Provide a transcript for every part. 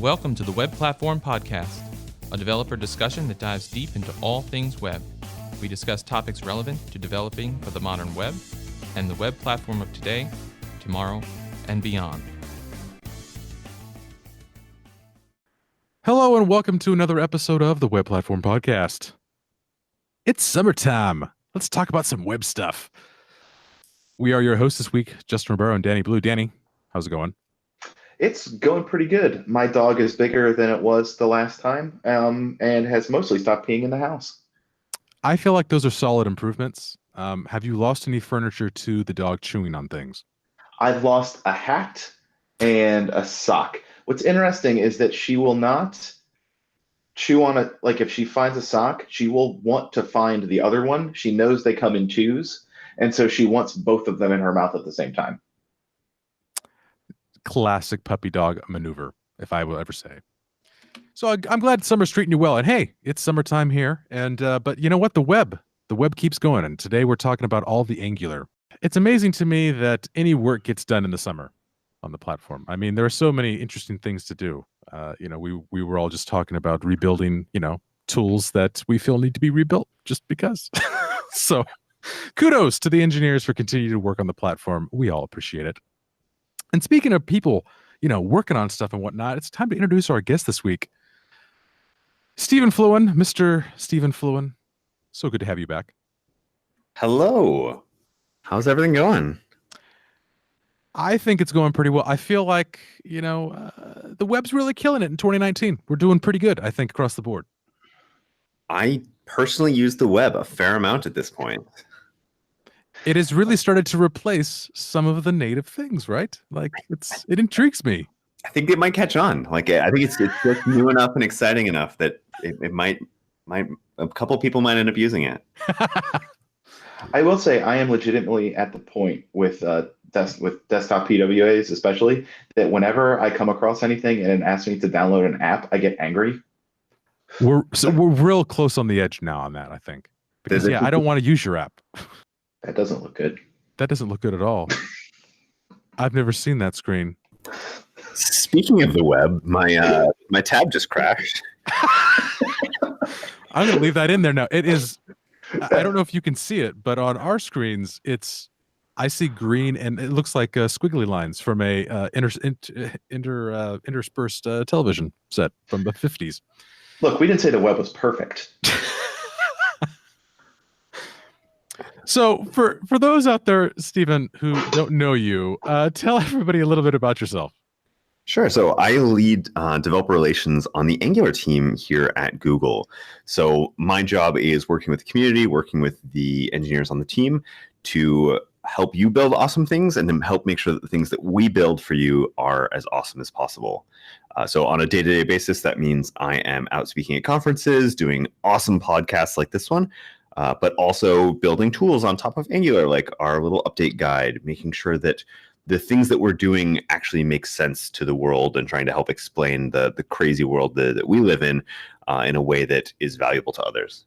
Welcome to the Web Platform Podcast, a developer discussion that dives deep into all things web. We discuss topics relevant to developing for the modern web and the web platform of today, tomorrow, and beyond. Hello and welcome to another episode of the Web Platform Podcast. It's summertime. Let's talk about some web stuff. We are your hosts this week, Justin Ribeiro and Danny Blue. Danny, how's it going? It's going pretty good. My dog is bigger than it was the last time, and has mostly stopped peeing in the house. I feel like those are solid improvements. Have you lost any furniture to the dog chewing on things? I've lost a hat and a sock. What's interesting is that she will not chew on it. Like if she finds a sock, she will want to find the other one. She knows they come in twos, and so she wants both of them in her mouth at the same time. Classic puppy dog maneuver, if I will ever say. So I'm glad summer's treating you well. And hey, it's summertime here. And but you know what? The web keeps going. And today we're talking about all the Angular. It's amazing to me that any work gets done in the summer on the platform. I mean, there are so many interesting things to do. We were all just talking about rebuilding, tools that we feel need to be rebuilt just because. So kudos to the engineers for continuing to work on the platform. We all appreciate it. And speaking of people, working on stuff and whatnot, it's time to introduce our guest this week. Stephen Fluin, Mr. Stephen Fluin. So good to have you back. Hello. How's everything going? I think it's going pretty well. I feel like, the web's really killing it in 2019. We're doing pretty good, I think, across the board. I personally use the web a fair amount at this point. It has really started to replace some of the native things, right? Like it intrigues me. I think it might catch on. I think it's just new enough and exciting enough that it might a couple people might end up using it. I will say I am legitimately at the point with desktop PWAs, especially, that whenever I come across anything and it asks me to download an app, I get angry. We're real close on the edge now on that, I think. Because I don't want to use your app. That doesn't look good. That doesn't look good at all. I've never seen that screen. Speaking of the web, my tab just crashed. I'm going to leave that in there now. It is, I don't know if you can see it, but on our screens, I see green and it looks like squiggly lines from a interspersed television set from the 50s. Look, we didn't say the web was perfect. So for those out there, Stephen, who don't know you, tell everybody a little bit about yourself. Sure. So I lead developer relations on the Angular team here at Google. So my job is working with the community, working with the engineers on the team to help you build awesome things and to help make sure that the things that we build for you are as awesome as possible. So on a day-to-day basis, that means I am out speaking at conferences, doing awesome podcasts like this one, but also building tools on top of Angular, like our little update guide, making sure that the things that we're doing actually make sense to the world and trying to help explain the crazy world that we live in a way that is valuable to others.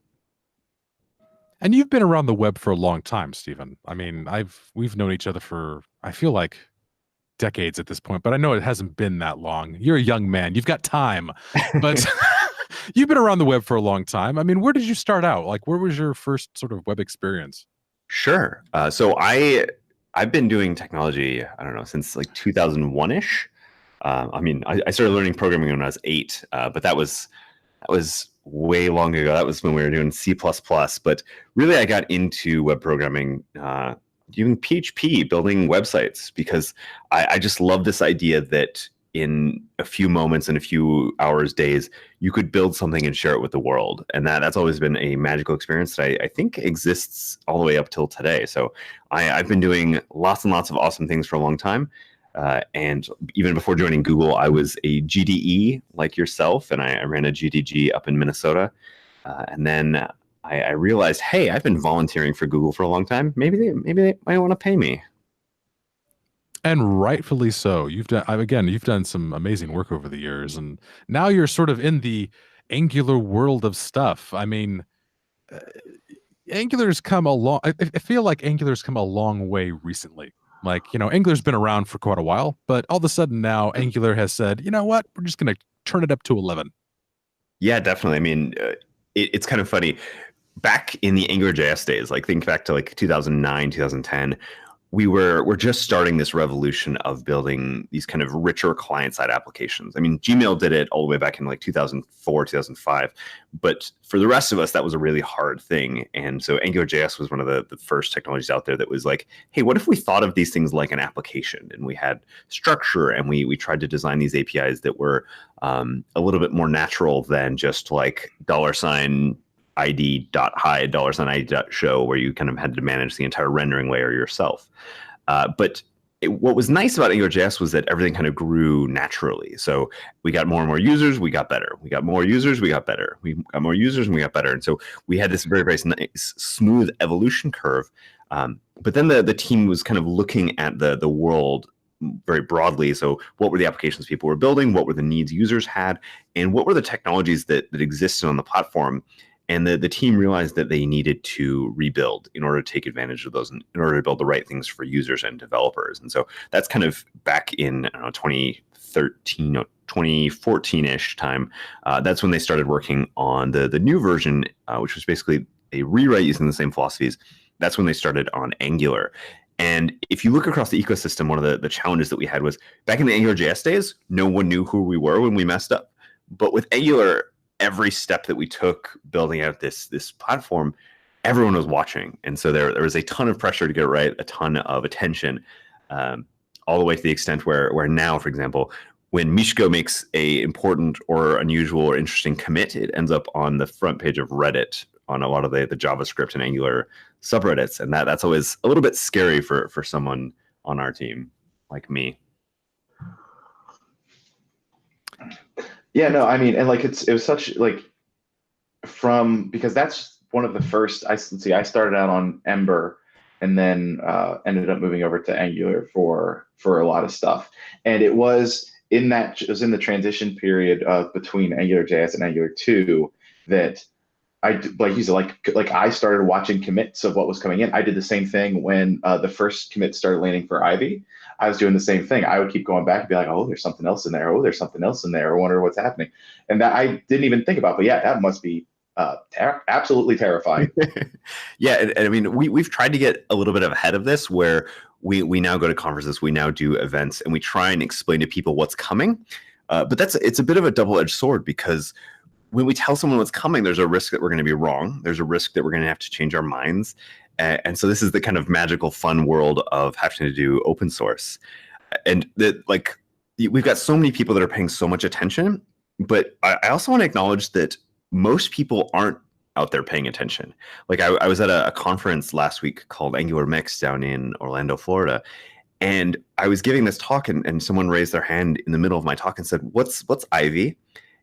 And you've been around the web for a long time, Stephen. I mean, we've known each other for, I feel like, decades at this point, but I know it hasn't been that long. You're a young man.'ve got time, but you've been around the web for a long time. I mean, where did you start out? Like, where was your first sort of web experience? Sure. So I've been doing technology, I don't know, since like 2001-ish. I started learning programming when I was 8, but that was way long ago. That was when we were doing C++. But really, I got into web programming using PHP, building websites, because I just love this idea that in a few moments and a few hours, days, you could build something and share it with the world. And that's always been a magical experience that I think exists all the way up till today. So I've been doing lots and lots of awesome things for a long time. And even before joining Google, I was a GDE like yourself, and I ran a GDG up in Minnesota. And then I realized, hey, I've been volunteering for Google for a long time. Maybe they might want to pay me. And rightfully so. You've done some amazing work over the years, and now you're sort of in the Angular world of stuff. I mean, Angular's come a long. I feel like Angular's come a long way recently. Like, Angular's been around for quite a while, but all of a sudden now Angular has said, you know what, we're just going to turn it up to 11. Yeah, definitely. I mean, it's kind of funny. Back in the AngularJS days, like think back to like 2009, 2010, we're just starting this revolution of building these kind of richer client-side applications. I mean, Gmail did it all the way back in like 2004, 2005, but for the rest of us, that was a really hard thing. And so AngularJS was one of the first technologies out there that was like, hey, what if we thought of these things like an application, and we had structure, and we tried to design these APIs that were a little bit more natural than just like $ID.hide, $ID.show, where you kind of had to manage the entire rendering layer yourself. But what was nice about AngularJS was that everything kind of grew naturally. So we got more and more users, we got better. We got more users, we got better. We got more users, and we got better. And so we had this very, very nice, smooth evolution curve. But then the team was kind of looking at the world very broadly. So what were the applications people were building? What were the needs users had? And what were the technologies that existed on the platform? And the team realized that they needed to rebuild in order to take advantage of those, in order to build the right things for users and developers. And so that's kind of back in 2013 or 2014-ish time. That's when they started working on the new version, which was basically a rewrite using the same philosophies. That's when they started on Angular. And if you look across the ecosystem, one of the challenges that we had was back in the AngularJS days, no one knew who we were when we messed up. But with Angular, every step that we took building out this platform, everyone was watching. And so there was a ton of pressure to get it right, a ton of attention, all the way to the extent where now, for example, when Mishko makes a important or unusual or interesting commit, it ends up on the front page of Reddit on a lot of the JavaScript and Angular subreddits. And that's always a little bit scary for someone on our team like me. Yeah, no, I mean, and like it was such like because that's one of the first. I started out on Ember, and then ended up moving over to Angular for a lot of stuff. And it was in the transition period between AngularJS and Angular 2 that like you said, like I started watching commits of what was coming in. I did the same thing when the first commit started landing for Ivy. I was doing the same thing. I would keep going back and be like, oh, there's something else in there. Oh, there's something else in there. I wonder what's happening. And that I didn't even think about. But yeah, that must be absolutely terrifying. Yeah, and I mean, we've tried to get a little bit ahead of this, where we now go to conferences, we now do events, and we try and explain to people what's coming. But it's a bit of a double-edged sword, because when we tell someone what's coming, there's a risk that we're going to be wrong. There's a risk that we're going to have to change our minds. And so this is the kind of magical, fun world of having to do open source. And we've got so many people that are paying so much attention, but I also want to acknowledge that most people aren't out there paying attention. Like I was at a conference last week called Angular Mix down in Orlando, Florida. And I was giving this talk, and someone raised their hand in the middle of my talk and said, what's Ivy?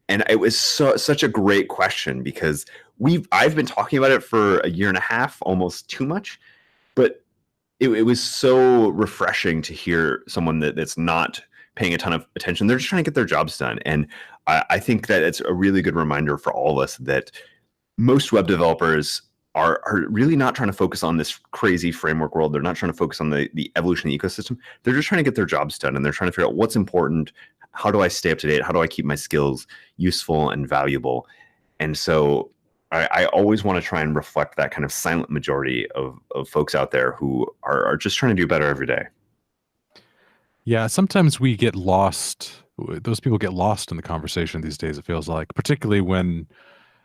And it was such a great question, because I've been talking about it for a year and a half, almost too much, but it was so refreshing to hear someone that's not paying a ton of attention. They're just trying to get their jobs done. And I think that it's a really good reminder for all of us that most web developers are really not trying to focus on this crazy framework world. They're not trying to focus on the evolution of the ecosystem. They're just trying to get their jobs done, and they're trying to figure out what's important. How do I stay up to date? How do I keep my skills useful and valuable? And so I always want to try and reflect that kind of silent majority of folks out there who are just trying to do better every day. Yeah, sometimes we get lost. Those people get lost in the conversation these days, it feels like, particularly when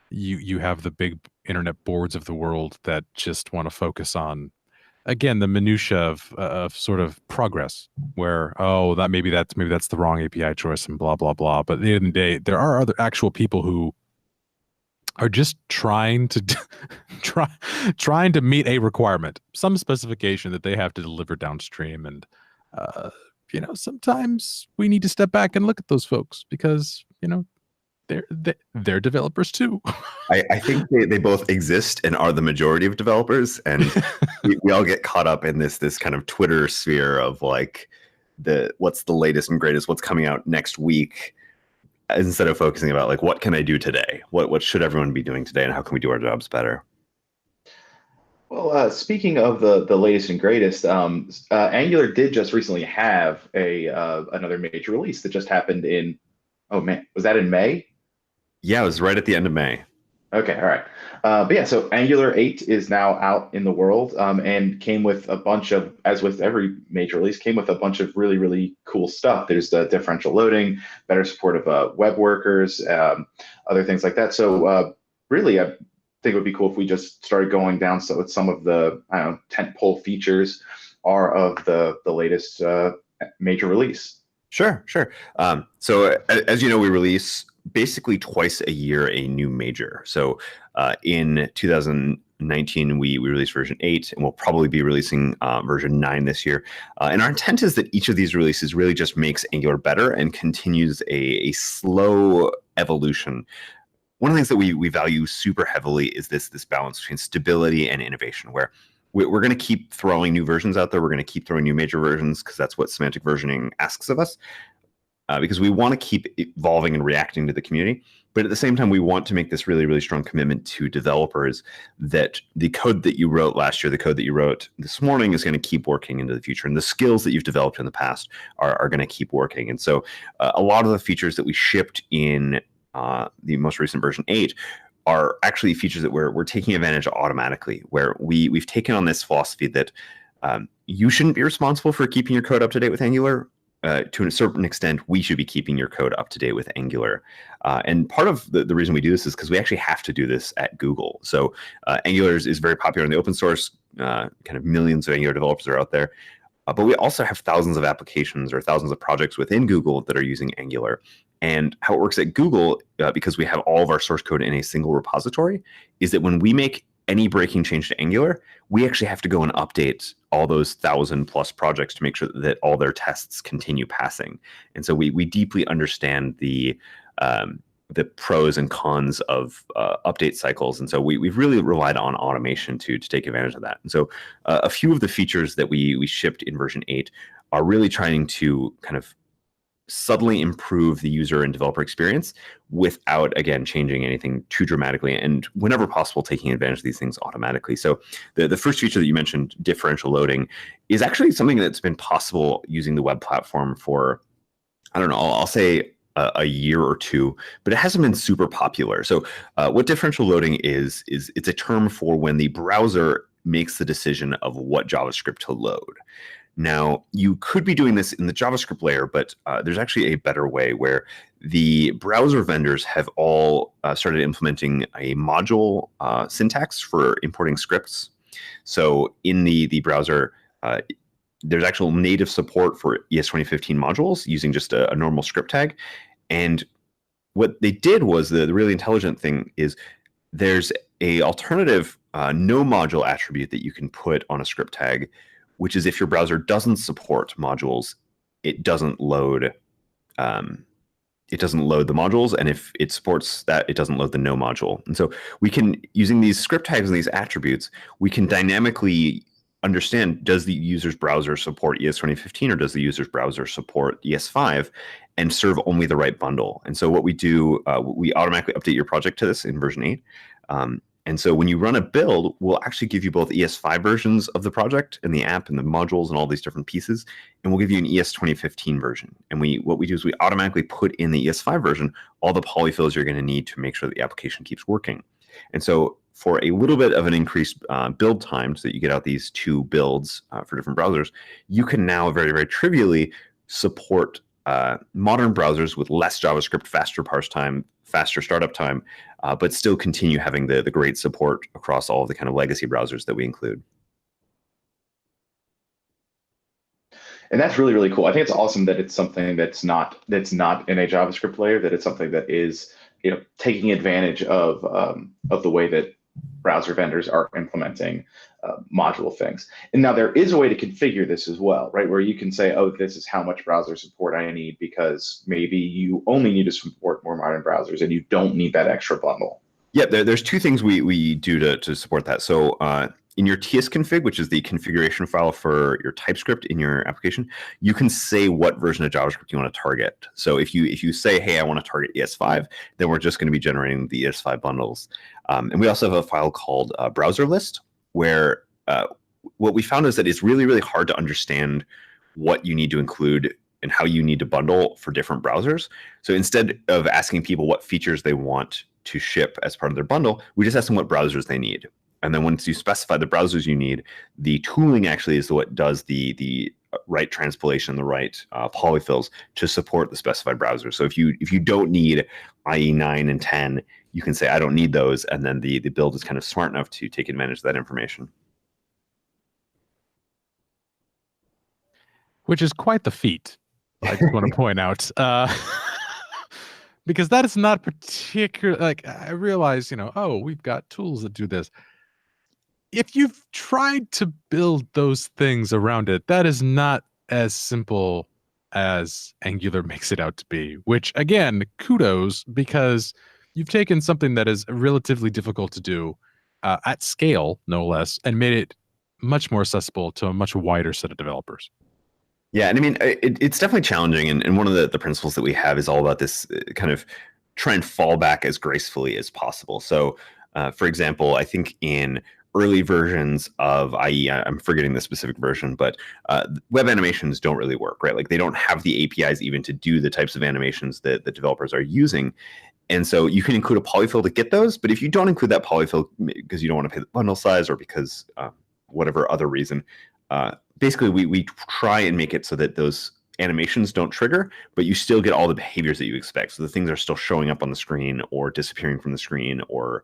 you have the big internet boards of the world that just want to focus on, again, the minutia of sort of progress, where maybe that's the wrong API choice and blah blah blah. But at the end of the day, there are other actual people who are just trying to trying to meet a requirement, some specification that they have to deliver downstream. And sometimes we need to step back and look at those folks, because they're developers too. I think they both exist and are the majority of developers, and we all get caught up in this kind of Twitter sphere of like what's the latest and greatest, what's coming out next week, instead of focusing about like, what can I do today? What should everyone be doing today, and how can we do our jobs better? Well, speaking of the latest and greatest, Angular did just recently have another major release that just happened in Oh man, was that in May? Yeah, it was right at the end of May. Okay, all right. But yeah, so Angular 8 is now out in the world, and came with a bunch of, as with every major release, came with a bunch of really, really cool stuff. There's the differential loading, better support of web workers, other things like that. So really, I think it would be cool if we just started going down with some of the, I don't know, tentpole features are of the latest major release. Sure, sure. So as you know, we release basically twice a year a new major. So in 2019, we released version 8, and we'll probably be releasing version 9 this year. And our intent is that each of these releases really just makes Angular better and continues a slow evolution. One of the things that we value super heavily is this balance between stability and innovation, where we're going to keep throwing new versions out there. We're going to keep throwing new major versions because that's what semantic versioning asks of us, because we want to keep evolving and reacting to the community. But at the same time, we want to make this really, really strong commitment to developers that the code that you wrote last year, the code that you wrote this morning is going to keep working into the future. And the skills that you've developed in the past are going to keep working. And so a lot of the features that we shipped in the most recent version 8 are actually features that we're taking advantage of automatically, where we've taken on this philosophy that you shouldn't be responsible for keeping your code up to date with Angular. To a certain extent, we should be keeping your code up to date with Angular. And part of the reason we do this is because we actually have to do this at Google. So Angular is very popular in the open source, kind of millions of Angular developers are out there. But we also have thousands of applications or thousands of projects within Google that are using Angular. And how it works at Google, because we have all of our source code in a single repository, is that when we make any breaking change to Angular, we actually have to go and update all those 1,000+ projects to make sure that all their tests continue passing. And so we deeply understand the pros and cons of update cycles. And so we've really relied on automation to take advantage of that. And so a few of the features that we shipped in version 8 are really trying to kind of subtly improve the user and developer experience without, again, changing anything too dramatically, and whenever possible, taking advantage of these things automatically. So the first feature that you mentioned, differential loading, is actually something that's been possible using the web platform for, I don't know, I'll say a year or two, but it hasn't been super popular. So what differential loading is it's a term for when the browser makes the decision of what JavaScript to load. Now, you could be doing this in the JavaScript layer, but there's actually a better way where the browser vendors have all started implementing a module syntax for importing scripts. So in the browser, there's actual native support for ES 2015 modules using just a normal script tag. And what they did was the really intelligent thing is there's a alternative no module attribute that you can put on a script tag, which is if your browser doesn't support modules, it doesn't load the modules, and if it supports that, it doesn't load the no module. And so we can, using these script tags and these attributes, we can dynamically understand, does the user's browser support ES 2015 or does the user's browser support ES5, and serve only the right bundle. And so what we do, we automatically update your project to this in version 8. And so when you run a build, we'll actually give you both ES5 versions of the project and the app and the modules and all these different pieces, and we'll give you an ES 2015 version. And what we do is we automatically put in the ES5 version all the polyfills you're going to need to make sure that the application keeps working. And so for a little bit of an increased build time, so that you get out these two builds for different browsers, you can now very, very trivially support modern browsers with less JavaScript, faster parse time, faster startup time, but still continue having the great support across all of the kind of legacy browsers that we include. And that's really, really cool. I think it's awesome that it's something that's not in a JavaScript layer, that it's something that is, taking advantage of the way that browser vendors are implementing module things. And now there is a way to configure this as well, right? Where you can say, oh, this is how much browser support I need, because maybe you only need to support more modern browsers and you don't need that extra bundle. Yeah, there's two things we do to support that. So in your tsconfig, which is the configuration file for your TypeScript in your application, you can say what version of JavaScript you want to target. So if you say, hey, I want to target ES5, then we're just going to be generating the ES5 bundles. And we also have a file called browser list, where what we found is that it's really, really hard to understand what you need to include and how you need to bundle for different browsers. So instead of asking people what features they want to ship as part of their bundle, we just ask them what browsers they need. And then once you specify the browsers you need, the tooling actually is what does the right transpilation, the right polyfills to support the specified browser. So if you don't need IE 9 and 10, you can say, I don't need those. And then the build is kind of smart enough to take advantage of that information. Which is quite the feat, I just want to point out. Because that is not particular. Like, I realize, oh, we've got tools that do this. If you've tried to build those things around it, that is not as simple as Angular makes it out to be, which again, kudos, because you've taken something that is relatively difficult to do at scale, no less, and made it much more accessible to a much wider set of developers. Yeah, and I mean, it's definitely challenging. And one of the principles that we have is all about this kind of try and fall back as gracefully as possible. So, for example, I think in early versions of IE, I'm forgetting the specific version, but web animations don't really work, right? Like they don't have the APIs even to do the types of animations that the developers are using. And so you can include a polyfill to get those, but if you don't include that polyfill because you don't want to pay the bundle size or because whatever other reason, basically we try and make it so that those animations don't trigger, but you still get all the behaviors that you expect. So the things are still showing up on the screen or disappearing from the screen or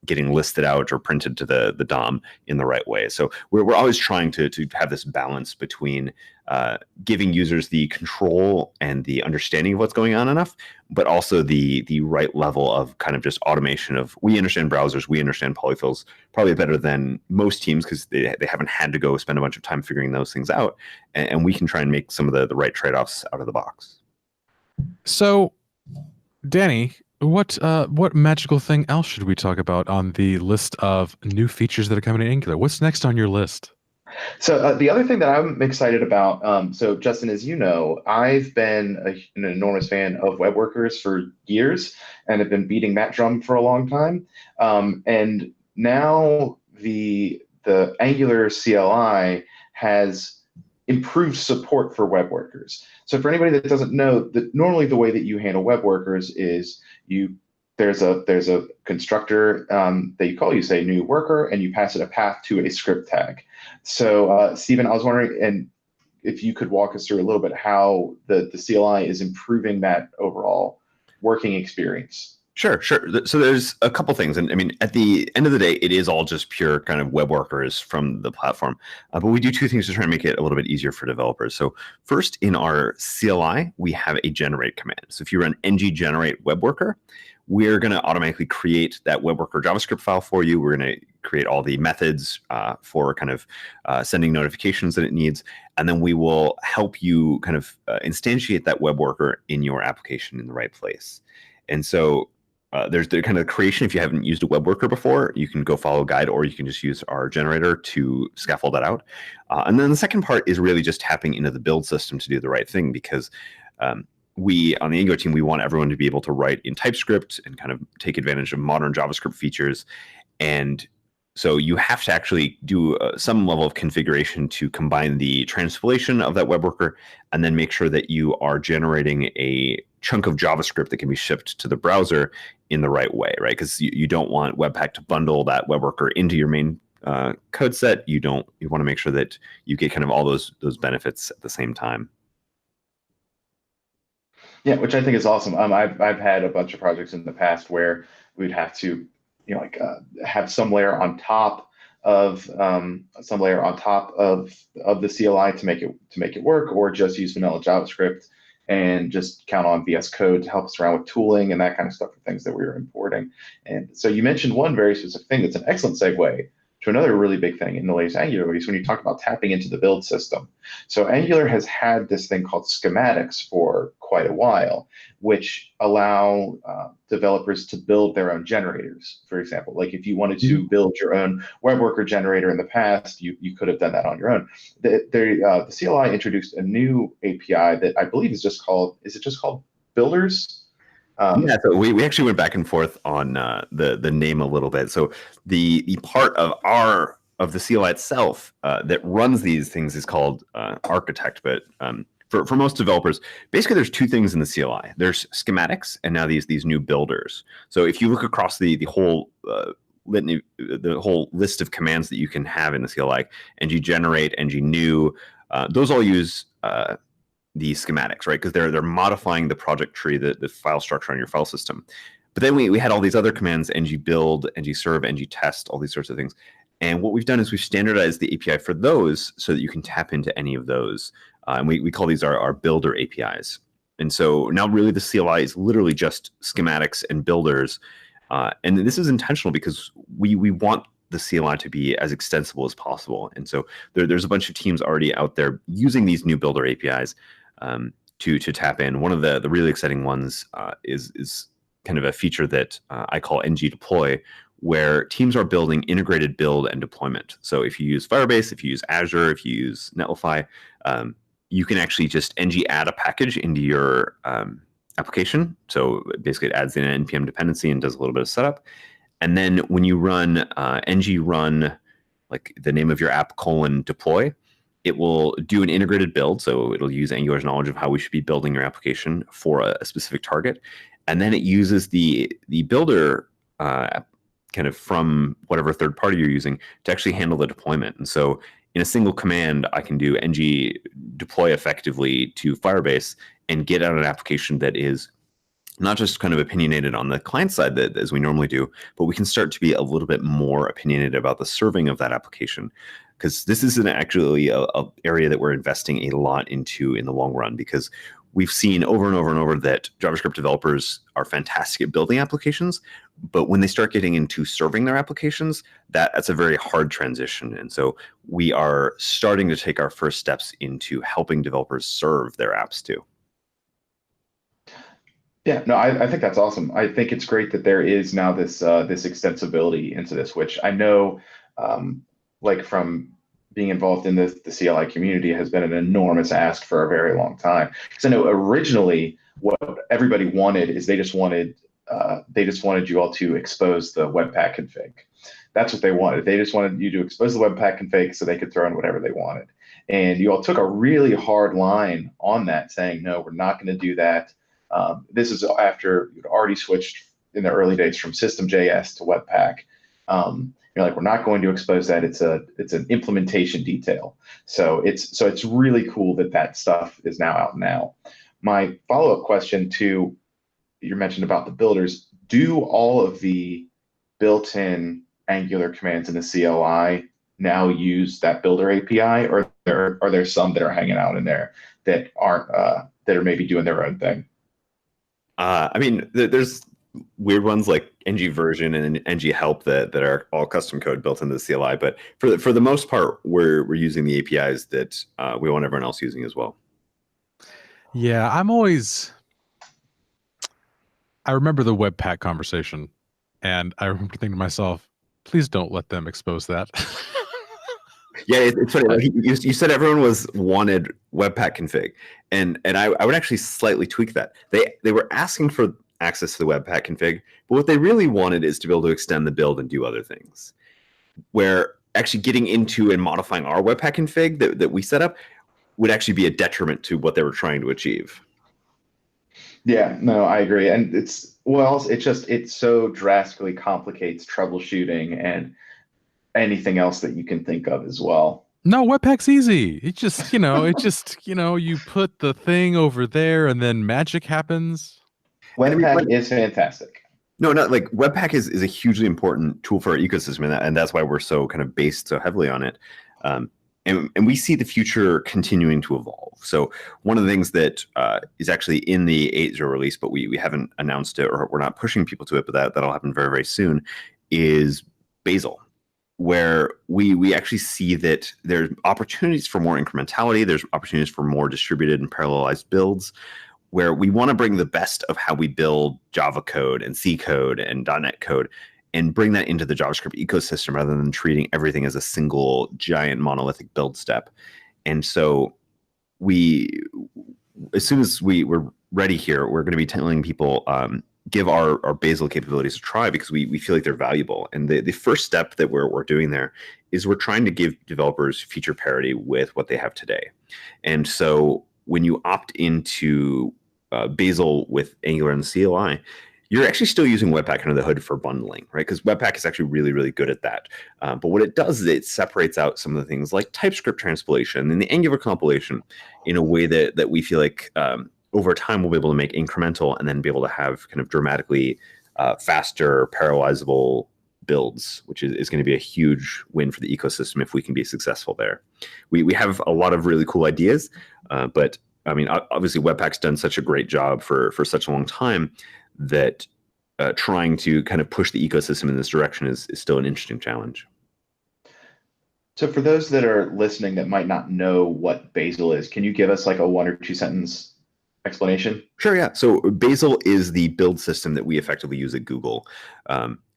getting listed out or printed to the DOM in the right way. So we're always trying to have this balance between giving users the control and the understanding of what's going on enough, but also the right level of kind of just automation of, we understand browsers, we understand polyfills probably better than most teams because they haven't had to go spend a bunch of time figuring those things out. And we can try and make some of the right trade-offs out of the box. So, Danny, what magical thing else should we talk about on the list of new features that are coming in Angular? What's next on your list? So the other thing that I'm excited about, so Justin, as you know, I've been an enormous fan of web workers for years and have been beating that drum for a long time. And now the Angular CLI has improved support for web workers. So for anybody that doesn't know, that normally the way that you handle web workers is there's a constructor that you call, you say new worker, and you pass it a path to a script tag. So Stephen, I was wondering, and if you could walk us through a little bit how the CLI is improving that overall working experience. Sure. So there's a couple things. And I mean, at the end of the day, it is all just pure kind of web workers from the platform. But we do two things to try and make it a little bit easier for developers. So first, in our CLI, we have a generate command. So if you run ng generate web worker, we're going to automatically create that web worker JavaScript file for you. We're going to create all the methods for kind of sending notifications that it needs. And then we will help you kind of instantiate that web worker in your application in the right place. And so there's the kind of creation. If you haven't used a web worker before, you can go follow a guide, or you can just use our generator to scaffold that out. And then the second part is really just tapping into the build system to do the right thing, because we, on the Angular team, we want everyone to be able to write in TypeScript and kind of take advantage of modern JavaScript features. And so you have to actually do some level of configuration to combine the transpilation of that web worker and then make sure that you are generating a chunk of JavaScript that can be shipped to the browser in the right way, right? Because you don't want Webpack to bundle that web worker into your main code set. You want to make sure that you get kind of all those benefits at the same time. Yeah, which I think is awesome. I've had a bunch of projects in the past where we'd have to, have some layer on top of the CLI to make it work, or just use vanilla JavaScript and just count on VS Code to help us around with tooling and that kind of stuff for things that we were importing. And so you mentioned one very specific thing that's an excellent segue to another really big thing in the latest Angular release when you talk about tapping into the build system. So Angular has had this thing called Schematics for quite a while, which allow developers to build their own generators. For example, like if you wanted to build your own web worker generator in the past, you could have done that on your own. The CLI introduced a new API that I believe is just called Builders? Yeah, so we actually went back and forth on the name a little bit. So the part of the CLI itself that runs these things is called Architect, but for most developers, basically there's two things in the CLI. There's schematics and now these new builders. So if you look across the whole litany, the whole list of commands that you can have in the CLI, ng generate, ng new, those all use the schematics, right? Because they're modifying the project tree, the file structure on your file system. But then we had all these other commands, ng build, ng serve, ng test, all these sorts of things. And what we've done is we've standardized the API for those so that you can tap into any of those. And we call these our builder APIs. And so now really the CLI is literally just schematics and builders. And this is intentional because we want the CLI to be as extensible as possible. And so there's a bunch of teams already out there using these new builder APIs to tap in. One of the really exciting ones is kind of a feature that I call ng deploy, where teams are building integrated build and deployment. So if you use Firebase, if you use Azure, if you use Netlify, you can actually just ng add a package into your application. So basically it adds in an npm dependency and does a little bit of setup. And then when you run ng run, like the name of your app :deploy, it will do an integrated build. So it'll use Angular's knowledge of how we should be building your application for a specific target. And then it uses the builder kind of from whatever third party you're using to actually handle the deployment. And so in a single command, I can do ng deploy effectively to Firebase and get out an application that is not just kind of opinionated on the client side that as we normally do, but we can start to be a little bit more opinionated about the serving of that application. Because this is actually a area that we're investing a lot into in the long run, because we've seen over and over and over that JavaScript developers are fantastic at building applications, but when they start getting into serving their applications, that's a very hard transition. And so we are starting to take our first steps into helping developers serve their apps too. Yeah, no, I think that's awesome. I think it's great that there is now this extensibility into this, which I know, like from being involved in the CLI community has been an enormous ask for a very long time. Because I know originally what everybody wanted is they just wanted you all to expose the Webpack config. That's what they wanted. They just wanted you to expose the Webpack config so they could throw in whatever they wanted. And you all took a really hard line on that, saying, no, we're not going to do that. This is after you'd already switched in the early days from System.js to Webpack. You're like, we're not going to expose that. It's an implementation detail. So it's really cool that stuff is now out now. My follow-up question to you mentioned about the builders, do all of the built-in Angular commands in the CLI now use that builder API, or are there some that are hanging out in there that aren't that are maybe doing their own thing? I mean, there's weird ones like ng version and ng help that are all custom code built into the CLI, but for the most part, we're using the APIs that we want everyone else using as well. Yeah, I remember the Webpack conversation, and I remember thinking to myself, please don't let them expose that. Yeah, it's funny. Like you said everyone wanted Webpack config, and I would actually slightly tweak that. They were asking for access to the Webpack config, but what they really wanted is to be able to extend the build and do other things. Where actually getting into and modifying our Webpack config that we set up would actually be a detriment to what they were trying to achieve. Yeah, no, I agree. And it so drastically complicates troubleshooting and anything else that you can think of as well. No, Webpack's easy. It just, you put the thing over there and then magic happens. Webpack is fantastic. No, not like Webpack is a hugely important tool for our ecosystem, and that's why we're so kind of based so heavily on it. And we see the future continuing to evolve. So one of the things that is actually in the 8.0 release, but we haven't announced it, or we're not pushing people to it, but that'll happen very, very soon, is Basil, where we actually see that there's opportunities for more incrementality, there's opportunities for more distributed and parallelized builds, where we want to bring the best of how we build Java code and C code and .NET code and bring that into the JavaScript ecosystem rather than treating everything as a single giant monolithic build step. And so as soon as we're ready here, we're going to be telling people, give our Basil capabilities a try, because we feel like they're valuable. And the first step that we're doing there is we're trying to give developers feature parity with what they have today. And so when you opt into Basil with Angular and CLI, you're actually still using Webpack under the hood for bundling, right? Because Webpack is actually really, really good at that. But what it does is it separates out some of the things like TypeScript transpilation and the Angular compilation in a way that we feel like over time we'll be able to make incremental and then be able to have kind of dramatically faster, parallelizable builds, which is going to be a huge win for the ecosystem if we can be successful there. We have a lot of really cool ideas, but I mean, obviously Webpack's done such a great job for such a long time that trying to kind of push the ecosystem in this direction is still an interesting challenge. So for those that are listening that might not know what Basil is, can you give us like a 1 or 2 sentence explanation? Sure, yeah. So Basil is the build system that we effectively use at Google.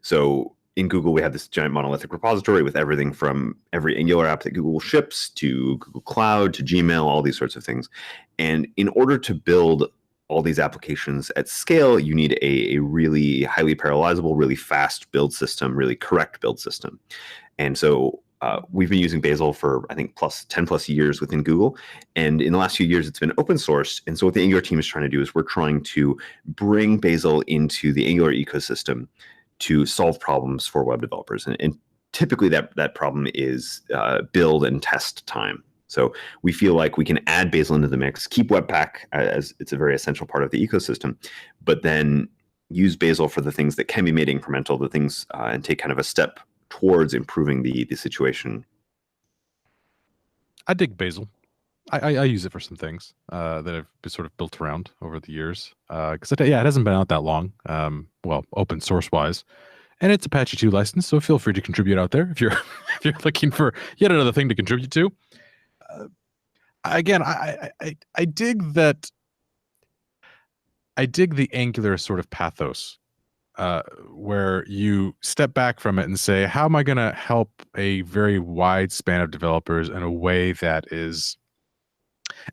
So in Google, we have this giant monolithic repository with everything from every Angular app that Google ships to Google Cloud to Gmail, all these sorts of things. And in order to build all these applications at scale, you need a really highly parallelizable, really fast build system, really correct build system. And so we've been using Basil for, I think, 10 plus years within Google. And in the last few years, it's been open sourced. And so what the Angular team is trying to do is we're trying to bring Basil into the Angular ecosystem to solve problems for web developers. And typically that problem is build and test time. So we feel like we can add Basil into the mix, keep Webpack as it's a very essential part of the ecosystem, but then use Basil for the things that can be made incremental, the things, and take kind of a step towards improving the situation. I dig Basil. I use it for some things that I've been sort of built around over the years. Because it hasn't been out that long. Well, open source wise, and it's Apache 2 license, so feel free to contribute out there if you're if you're looking for yet another thing to contribute to. Again, I dig that. I dig the Angular sort of pathos, where you step back from it and say, how am I going to help a very wide span of developers in a way that is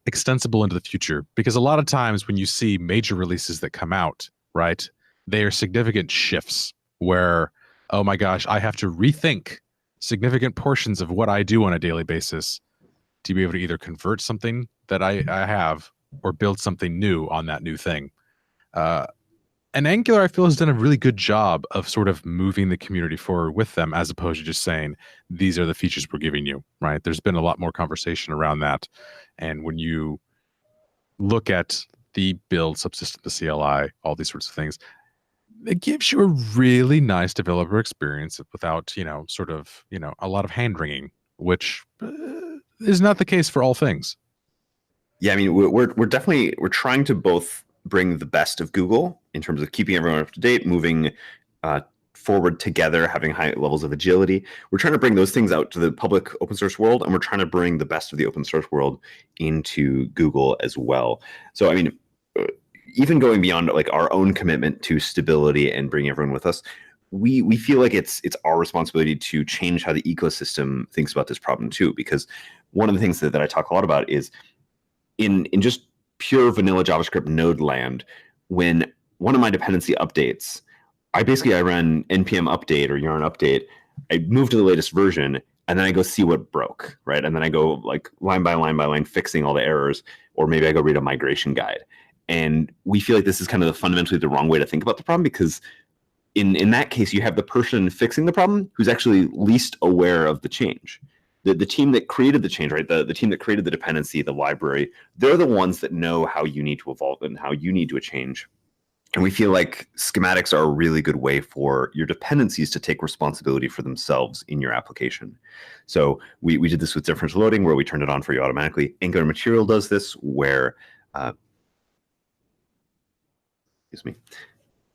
extensible into the future? Because a lot of times when you see major releases that come out, right, they are significant shifts where, oh my gosh, I have to rethink significant portions of what I do on a daily basis to be able to either convert something that I have or build something new on that new thing. And Angular, I feel, has done a really good job of sort of moving the community forward with them, as opposed to just saying, these are the features we're giving you, right? There's been a lot more conversation around that. And when you look at the build subsystem, the CLI, all these sorts of things, it gives you a really nice developer experience without, sort of, a lot of hand-wringing, which is not the case for all things. Yeah, I mean, we're trying to both bring the best of Google in terms of keeping everyone up to date, moving forward together, having high levels of agility. We're trying to bring those things out to the public open source world, and we're trying to bring the best of the open source world into Google as well. So, I mean, even going beyond like our own commitment to stability and bringing everyone with us, we feel like it's our responsibility to change how the ecosystem thinks about this problem too. Because one of the things that I talk a lot about is in just pure vanilla JavaScript node land, when one of my dependency updates, I run npm update or yarn update, I move to the latest version, and then I go see what broke, right? And then I go like line by line by line fixing all the errors, or maybe I go read a migration guide. And we feel like this is kind of fundamentally the wrong way to think about the problem, because in that case, you have the person fixing the problem who's actually least aware of the change. The team that created the change, right? The team that created the dependency, the library, they're the ones that know how you need to evolve and how you need to change. And we feel like schematics are a really good way for your dependencies to take responsibility for themselves in your application. So we did this with differential loading, where we turned it on for you automatically. Angular Material does this, where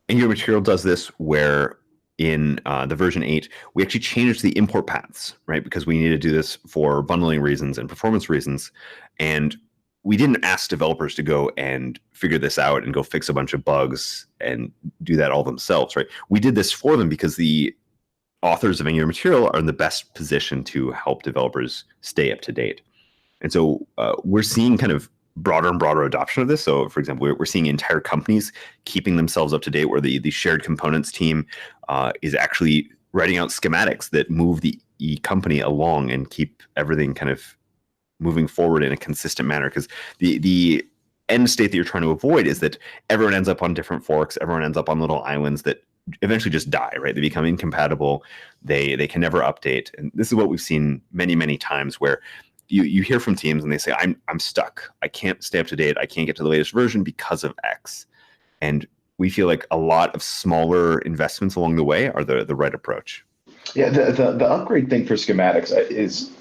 Angular Material does this, where in the version 8, we actually changed the import paths, right? Because we need to do this for bundling reasons and performance reasons. And we didn't ask developers to go and figure this out and go fix a bunch of bugs and do that all themselves, right? We did this for them because the authors of Angular Material are in the best position to help developers stay up to date. And so we're seeing kind of broader and broader adoption of this. So, for example, we're seeing entire companies keeping themselves up to date, where the shared components team is actually writing out schematics that move the company along and keep everything kind of moving forward in a consistent manner, because the end state that you're trying to avoid is that everyone ends up on different forks, everyone ends up on little islands that eventually just die, right? They become incompatible, they can never update. And this is what we've seen many, many times, where you hear from teams and they say, I'm stuck, I can't stay up to date, I can't get to the latest version because of X. And we feel like a lot of smaller investments along the way are the right approach. Yeah, the upgrade thing for schematics is,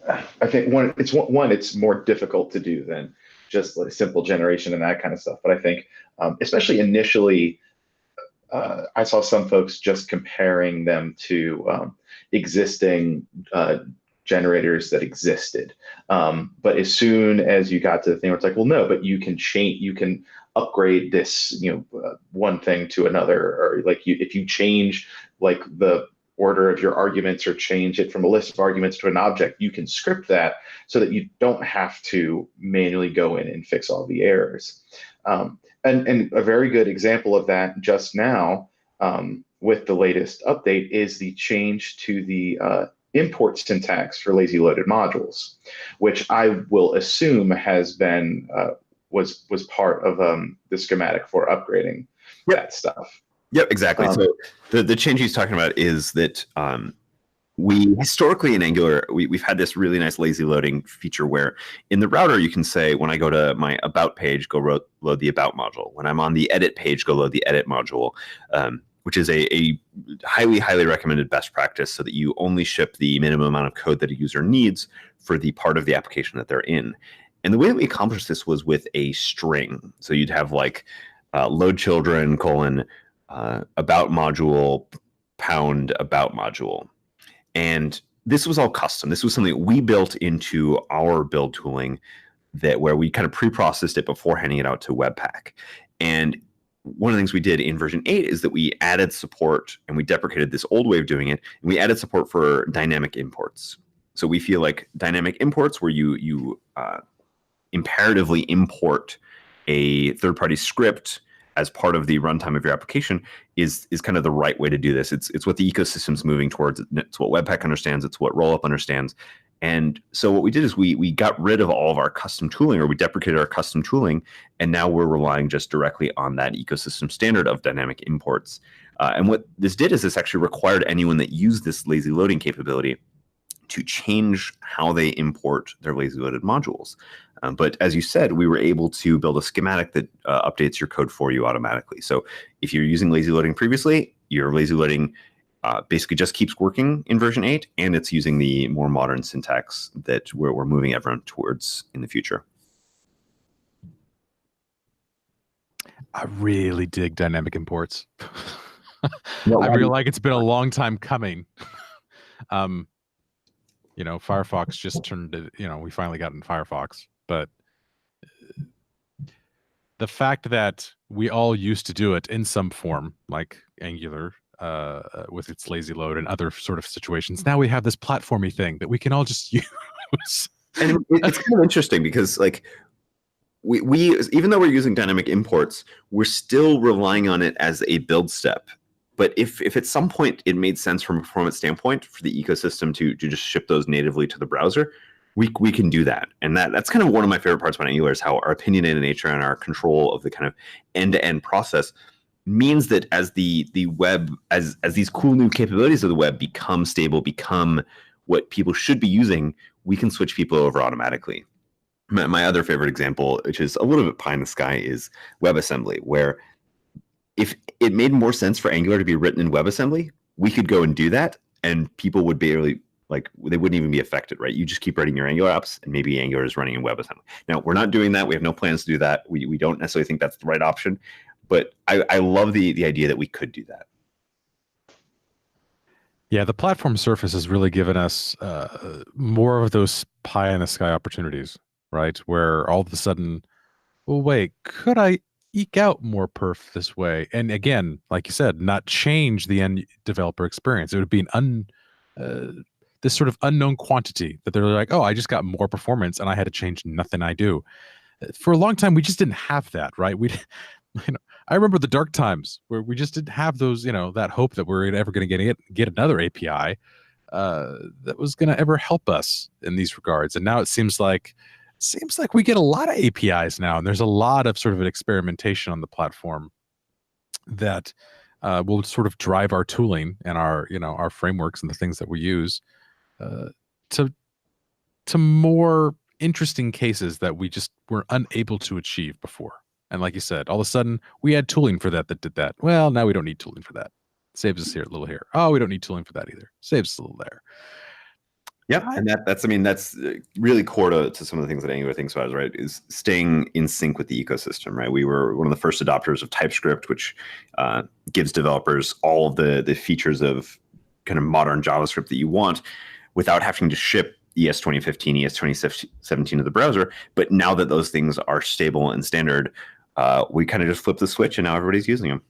I think it's more difficult to do than just like simple generation and that kind of stuff. But I think, especially initially, I saw some folks just comparing them to existing generators that existed. But as soon as you got to the thing where it's like, well, no, but you can change, you can upgrade this, one thing to another, or like if you change like the order of your arguments or change it from a list of arguments to an object, you can script that so that you don't have to manually go in and fix all the errors. And a very good example of that just now with the latest update is the change to the import syntax for lazy loaded modules, which I will assume has been was part of the schematic for upgrading that stuff. Yep, exactly. So the change he's talking about is that we historically in Angular, we've had this really nice lazy loading feature where in the router you can say, when I go to my about page, go load the about module. When I'm on the edit page, go load the edit module, which is a highly, highly recommended best practice, so that you only ship the minimum amount of code that a user needs for the part of the application that they're in. And the way that we accomplished this was with a string. So you'd have like load children : about module pound about module. And this was all custom. This was something we built into our build tooling, that where we kind of pre-processed it before handing it out to Webpack. And one of the things we did in version 8 is that we added support, and we deprecated this old way of doing it, and we added support for dynamic imports. So we feel like dynamic imports, where you imperatively import a third-party script as part of the runtime of your application, is kind of the right way to do this. It's what the ecosystem's moving towards. It's what Webpack understands. It's what Rollup understands. And so what we did is we got rid of all of our custom tooling, or we deprecated our custom tooling, and now we're relying just directly on that ecosystem standard of dynamic imports. And what this did is this actually required anyone that used this lazy loading capability to change how they import their lazy loaded modules. But as you said, we were able to build a schematic that updates your code for you automatically. So if you're using lazy loading previously, your lazy loading basically just keeps working in version 8, and it's using the more modern syntax that we're moving everyone towards in the future. I really dig dynamic imports. I feel like it's been a long time coming. Firefox just turned it, we finally got in Firefox, but the fact that we all used to do it in some form, like Angular, with its lazy load and other sort of situations, now we have this platformy thing that we can all just use. And it's kind of interesting because, like, we even though we're using dynamic imports, we're still relying on it as a build step. But if at some point it made sense from a performance standpoint for the ecosystem to just ship those natively to the browser, we can do that. And that's kind of one of my favorite parts about Angular, is how our opinionated nature and our control of the kind of end-to-end process means that as the web, as these cool new capabilities of the web become stable, become what people should be using, we can switch people over automatically. My other favorite example, which is a little bit pie in the sky, is WebAssembly, where if it made more sense for Angular to be written in WebAssembly, we could go and do that, and people would barely, they wouldn't even be affected, right? You just keep writing your Angular apps, and maybe Angular is running in WebAssembly. Now, we're not doing that. We have no plans to do that. We don't necessarily think that's the right option, but I love the idea that we could do that. Yeah, the platform surface has really given us more of those pie in the sky opportunities, right? Where all of a sudden, well, wait, could I eke out more perf this way? And again, like you said, not change the end developer experience. It would be this sort of unknown quantity that they're like, oh, I just got more performance and I had to change nothing I do. For a long time, we just didn't have that, right? I remember the dark times where we just didn't have those, that hope that we're ever going to get another API that was going to ever help us in these regards. And now it seems like we get a lot of APIs now, and there's a lot of sort of an experimentation on the platform that will sort of drive our tooling and our frameworks and the things that we use to more interesting cases that we just were unable to achieve before. And like you said, all of a sudden we had tooling for that did that. Well, now we don't need tooling for that. Saves us here a little here. Oh, we don't need tooling for that either. Saves us a little there. Yep, and that's really core to some of the things that Angular thinks about, right? Is staying in sync with the ecosystem, right? We were one of the first adopters of TypeScript, which gives developers all of the features of kind of modern JavaScript that you want without having to ship ES 2015, ES 2017 to the browser. But now that those things are stable and standard, we kind of just flip the switch, and now everybody's using them.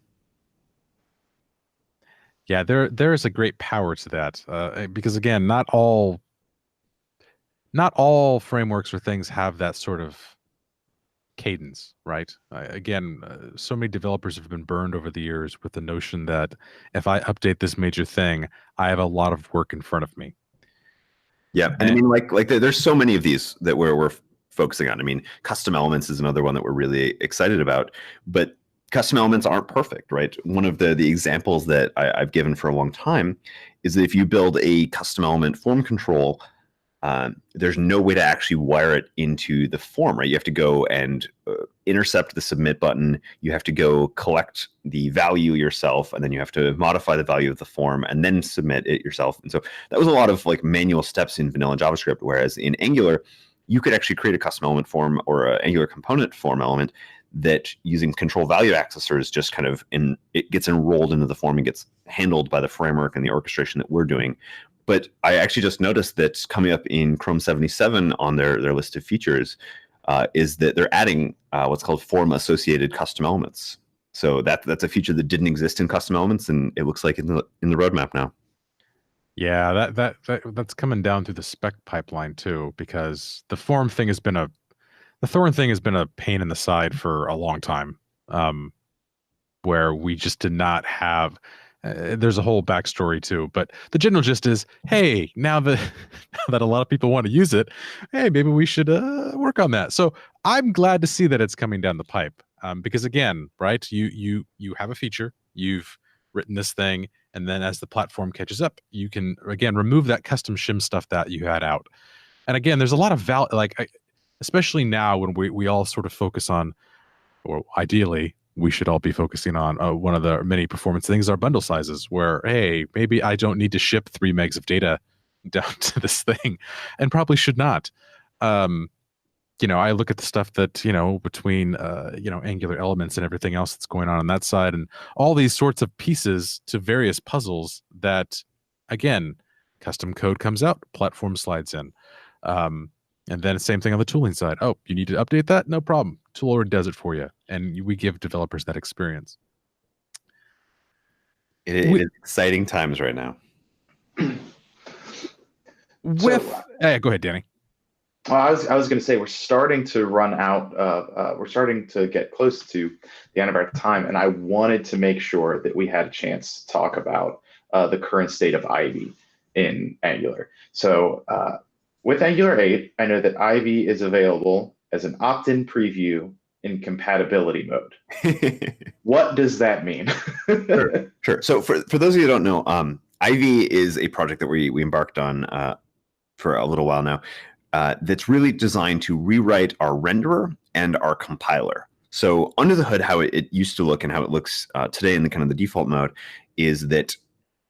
Yeah, there is a great power to that because again, not all frameworks or things have that sort of cadence, right? Again, so many developers have been burned over the years with the notion that if I update this major thing, I have a lot of work in front of me. Yeah, and I mean, like there's so many of these that we're focusing on. I mean, custom elements is another one that we're really excited about, but custom elements aren't perfect, right? One of the examples that I've given for a long time is that if you build a custom element form control, there's no way to actually wire it into the form, right? You have to go and intercept the submit button. You have to go collect the value yourself, and then you have to modify the value of the form and then submit it yourself. And so that was a lot of like manual steps in vanilla JavaScript, whereas in Angular, you could actually create a custom element form or an Angular component form element that using control value accessors just kind of it gets enrolled into the form and gets handled by the framework and the orchestration that we're doing. But I actually just noticed that coming up in Chrome 77 on their list of features is that they're adding what's called form-associated custom elements. So that's a feature that didn't exist in custom elements, and it looks like in the roadmap now. Yeah, that's coming down through the spec pipeline too, because the thorn thing has been a pain in the side for a long time, where we just did not have. There's a whole backstory too, but the general gist is, hey, now that a lot of people want to use it, hey, maybe we should work on that. So I'm glad to see that it's coming down the pipe, because again, right, you have a feature, you've written this thing, and then as the platform catches up, you can again remove that custom shim stuff that you had out. And again, there's a lot of value, especially now when we all sort of focus on, or ideally we should all be focusing on one of the many performance things are bundle sizes, where, hey, maybe I don't need to ship 3 megs of data down to this thing, and probably should not. I look at the stuff that, between, Angular elements and everything else that's going on that side, and all these sorts of pieces to various puzzles that, again, custom code comes out, platform slides in. And then same thing on the tooling side. Oh, you need to update that? No problem. Tooler does it for you. And we give developers that experience. It is exciting times right now. Go ahead, Danny. I was going to say, we're starting to run out of, we're starting to get close to the end of our time. And I wanted to make sure that we had a chance to talk about the current state of Ivy in Angular. So with Angular 8, I know that Ivy is available as an opt-in preview in compatibility mode. What does that mean? Sure. So for those of you who don't know, Ivy is a project that we embarked on for a little while now that's really designed to rewrite our renderer and our compiler. So under the hood, how it used to look and how it looks today in the kind of the default mode is that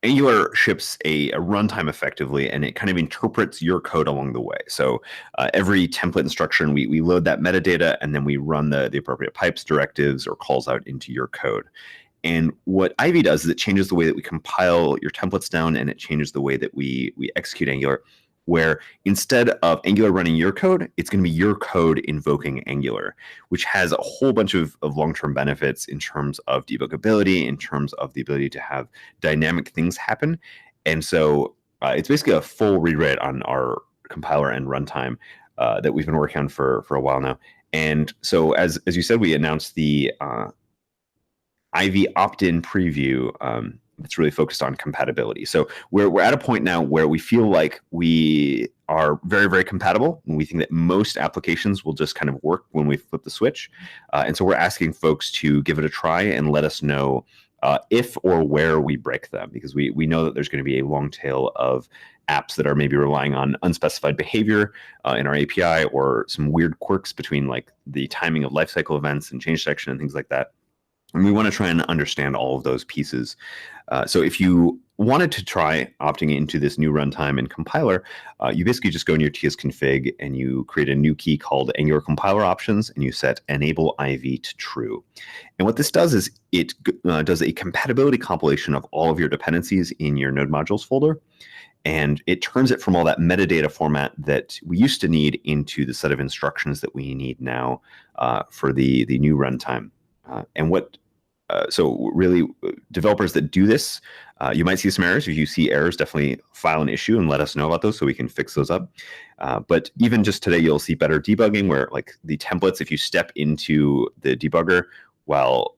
Angular ships a runtime effectively, and it kind of interprets your code along the way. So every template instruction, we load that metadata, and then we run the appropriate pipes, directives, or calls out into your code. And what Ivy does is it changes the way that we compile your templates down, and it changes the way that we execute Angular, where instead of Angular running your code, it's going to be your code invoking Angular, which has a whole bunch of long-term benefits in terms of debuggability, in terms of the ability to have dynamic things happen. And so it's basically a full rewrite on our compiler and runtime that we've been working on for a while now. And so as you said, we announced the Ivy opt-in preview that's really focused on compatibility. So we're at a point now where we feel like we are very, very compatible, and we think that most applications will just kind of work when we flip the switch. And so we're asking folks to give it a try and let us know if or where we break them, because we know that there's going to be a long tail of apps that are maybe relying on unspecified behavior in our API, or some weird quirks between like the timing of lifecycle events and change detection and things like that. And we want to try and understand all of those pieces. So if you wanted to try opting into this new runtime and compiler, you basically just go in your TS config and you create a new key called Angular compiler options, and you set enable IV to true. And what this does is it does a compatibility compilation of all of your dependencies in your node modules folder. And it turns it from all that metadata format that we used to need into the set of instructions that we need now for the new runtime. So really, developers that do this, you might see some errors. If you see errors, definitely file an issue and let us know about those so we can fix those up. But even just today, you'll see better debugging where like the templates, if you step into the debugger while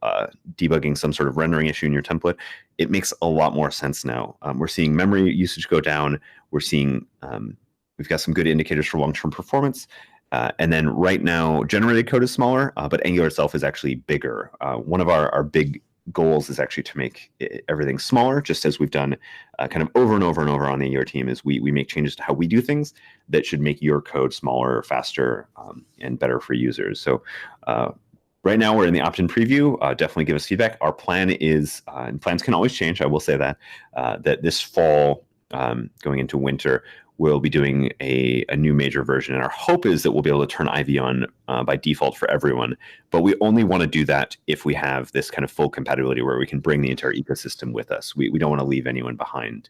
debugging some sort of rendering issue in your template, it makes a lot more sense now. We're seeing memory usage go down. We're seeing, we've got some good indicators for long-term performance. And then right now, generated code is smaller, but Angular itself is actually bigger. One of our big goals is actually to make everything smaller, just as we've done kind of over and over and over on the Angular team, is we make changes to how we do things that should make your code smaller, faster, and better for users. So right now we're in the opt-in preview. Definitely give us feedback. Our plan is, and plans can always change, I will say that, that this fall, going into winter, we'll be doing a new major version. And our hope is that we'll be able to turn Ivy on by default for everyone. But we only want to do that if we have this kind of full compatibility where we can bring the entire ecosystem with us. We don't want to leave anyone behind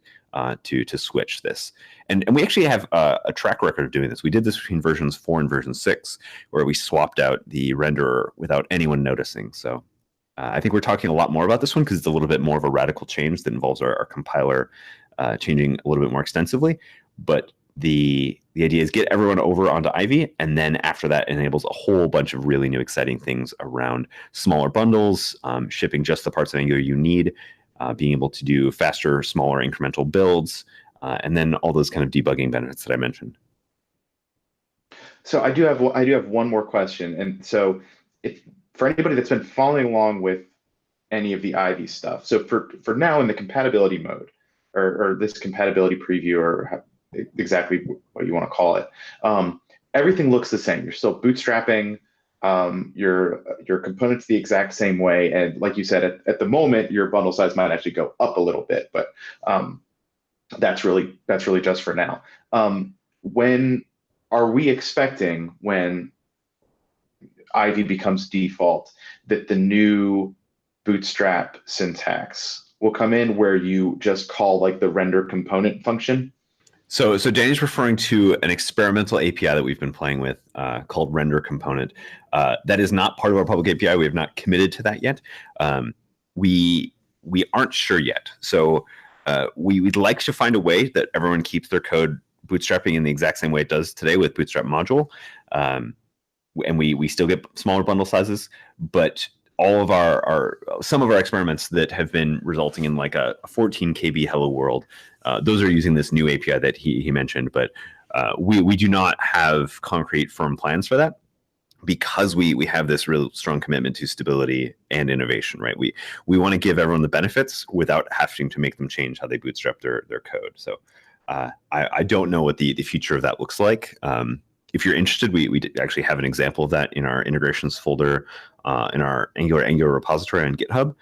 to switch this. And we actually have a track record of doing this. We did this between versions 4 and version 6, where we swapped out the renderer without anyone noticing. So I think we're talking a lot more about this one because it's a little bit more of a radical change that involves our compiler changing a little bit more extensively. But the idea is get everyone over onto Ivy, and then after that enables a whole bunch of really new exciting things around smaller bundles, shipping just the parts of Angular you need, being able to do faster, smaller incremental builds, and then all those kind of debugging benefits that I mentioned. So I do have one more question, and so if for anybody that's been following along with any of the Ivy stuff, so for now in the compatibility mode, or this compatibility preview, or exactly what you want to call it, everything looks the same. You're still bootstrapping your components the exact same way, and like you said, at the moment your bundle size might actually go up a little bit, but that's really just for now. When are we expecting, when Ivy becomes default, that the new Bootstrap syntax will come in where you just call like the render component function? So Danny's referring to an experimental API that we've been playing with called render component. That is not part of our public API. We have not committed to that yet. We aren't sure yet. So we'd like to find a way that everyone keeps their code bootstrapping in the exact same way it does today with Bootstrap module. And we still get smaller bundle sizes, but all of some of our experiments that have been resulting in like a 14 KB hello world, those are using this new API that he mentioned, but we do not have concrete firm plans for that, because we have this real strong commitment to stability and innovation, right? We want to give everyone the benefits without having to make them change how they bootstrap their code. So I don't know what the future of that looks like. If you're interested, we actually have an example of that in our integrations folder in our Angular repository on GitHub,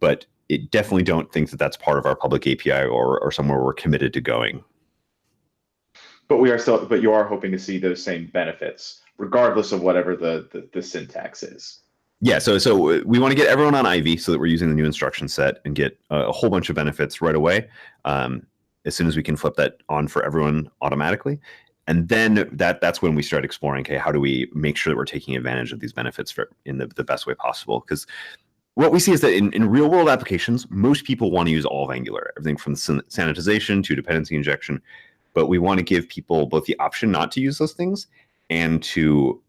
but it definitely don't think that that's part of our public API or somewhere we're committed to going. But you are hoping to see those same benefits, regardless of whatever the syntax is. Yeah, so we want to get everyone on Ivy so that we're using the new instruction set and get a whole bunch of benefits right away, as soon as we can flip that on for everyone automatically. And then that's when we start exploring, okay, how do we make sure that we're taking advantage of these benefits in the best way possible? Because what we see is that in real world applications, most people want to use all of Angular, everything from sanitization to dependency injection. But we want to give people both the option not to use those things, and to,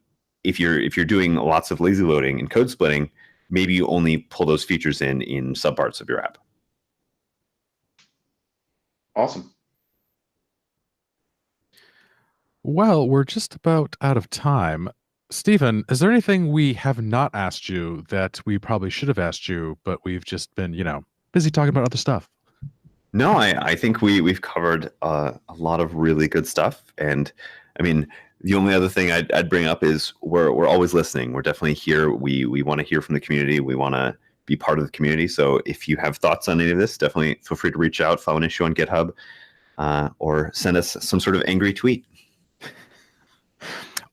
if you're doing lots of lazy loading and code splitting, maybe you only pull those features in subparts of your app. Awesome. Well, we're just about out of time. Stephen, is there anything we have not asked you that we probably should have asked you, but we've just been, busy talking about other stuff? No, I think we've covered a lot of really good stuff. And I mean, the only other thing I'd bring up is we're always listening. We're definitely here. We want to hear from the community. We want to be part of the community. So if you have thoughts on any of this, definitely feel free to reach out, file an issue on GitHub, or send us some sort of angry tweet.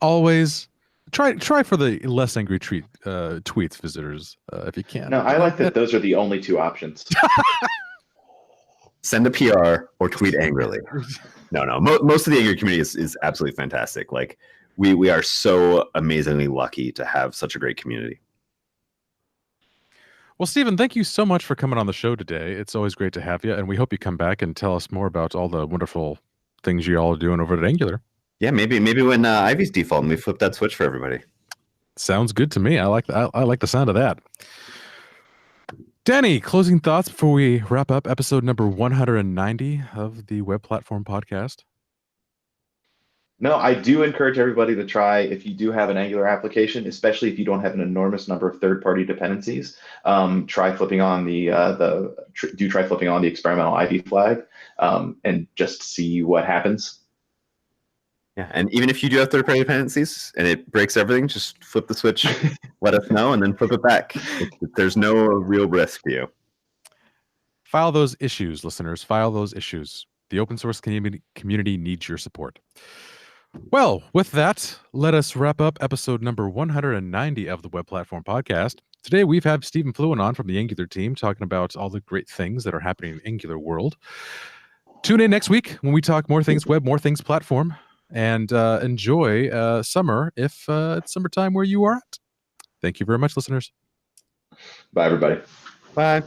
Always try for the less angry tweets, visitors, if you can. No, I like that those are the only two options. Send a PR or tweet angrily. No. Most of the angry community is absolutely fantastic. Like we are so amazingly lucky to have such a great community. Well, Stephen, thank you so much for coming on the show today. It's always great to have you, and we hope you come back and tell us more about all the wonderful things you all are doing over at Angular. Yeah, maybe when Ivy's default and we flip that switch for everybody. Sounds good to me. I like the sound of that. Danny, closing thoughts before we wrap up episode number 190 of the Web Platform Podcast? No, I do encourage everybody to try, if you do have an Angular application, especially if you don't have an enormous number of third-party dependencies, try flipping on the experimental Ivy flag, and just see what happens. Yeah, and even if you do have third-party dependencies and it breaks everything, just flip the switch, let us know, and then flip it back. There's no real risk to you. File those issues, listeners. File those issues. The open source community needs your support. Well, with that, let us wrap up episode number 190 of the Web Platform Podcast. Today, we've had Stephen Fluin on from the Angular team talking about all the great things that are happening in Angular world. Tune in next week when we talk more things web, more things platform, and enjoy summer if it's summertime where you are at. Thank you very much, listeners. Bye, everybody. Bye.